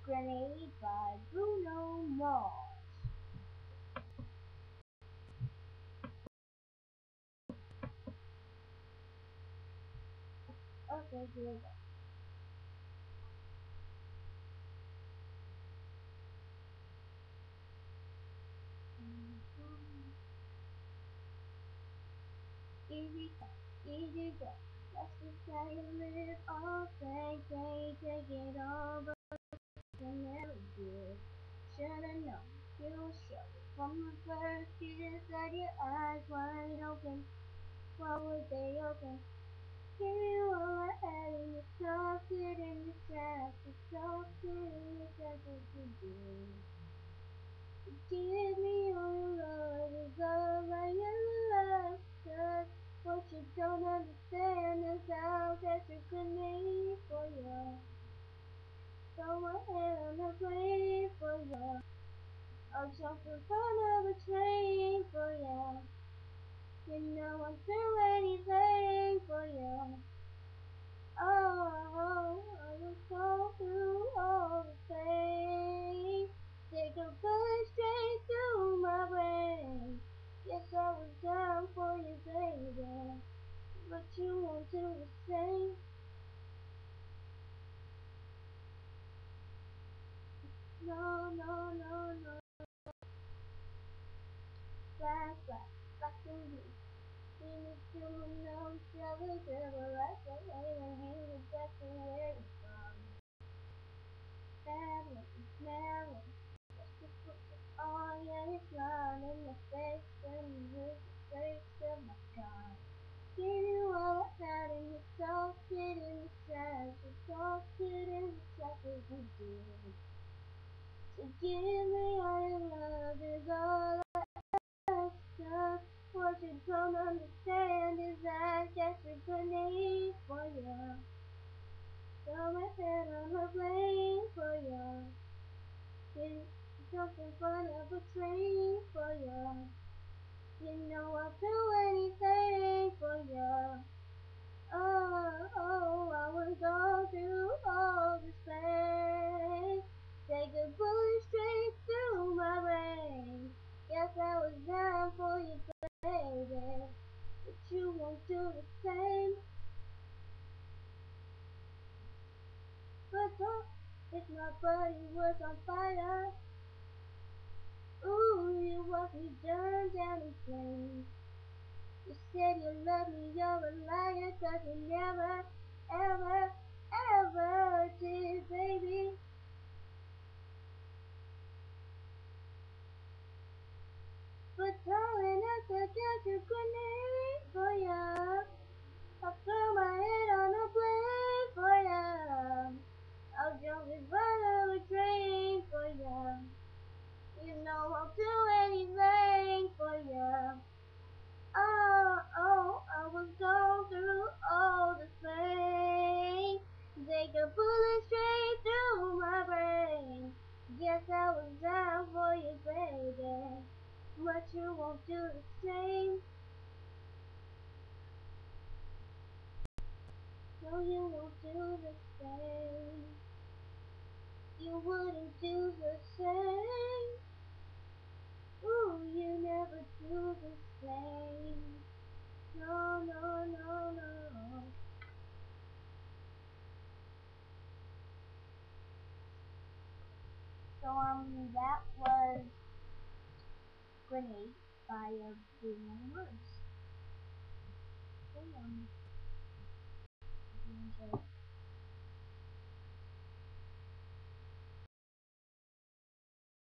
Grenade by Bruno Mars. Okay, here we go. Easy come, easy go. Let's just try to live all day, take it all, but I never did. Should've known you were sure from the first kiss that your eyes wide open. Why would they open? Give you all I had and you tossed it in the trash. You tossed it in the trash, what you did. Give me all your love, is all I ever love. 'Cause what you don't understand is how that you could make for you. Throw my head on the plane for you. I'll jump in front of a train for you. You know I'll do anything for you. Oh, I will go through all the pain. Take a bullet straight through my brain. Yes, I was down for you, baby, but you won't do the same. No, no, no, no. Black, black, black and blue. See me doing no jealous, ever like the hate and you exactly where you're from. Family, smelling. Oh yeah, it's not in the face and with the face of my God. Gave you all I had and you tossed it in the trash. You tossed it in the trash as you did. To give me all your love is all I ask. 'Cause what you don't understand is I guess a grenade for you. Throw my head on the blade for you. Jump in front of a train for you. You know I'll do anything for you. Oh, I will go through all this pain. Take a bullet straight through my brain. Yes, I was down for you, baby, but you won't do the same. But don't, if my body was on fire. Ooh, you watch me burn down in flames. You said you love me, you're a liar, 'cause you never, ever, ever did, baby. But darling, I could just a grenade for ya. I'll throw my head on a blade for ya. I'll jump in front of a train for ya. You know I'll do anything for ya. Oh, I will go through all the pain. Take a bullet straight through my brain. Guess I was down for you, baby, but you won't do the same. No, you won't do the same. You wouldn't do the same. Ooh, you never do the same. No, no, no, no. So that was Grenade by Bruno Mars. Okay, if you enjoyed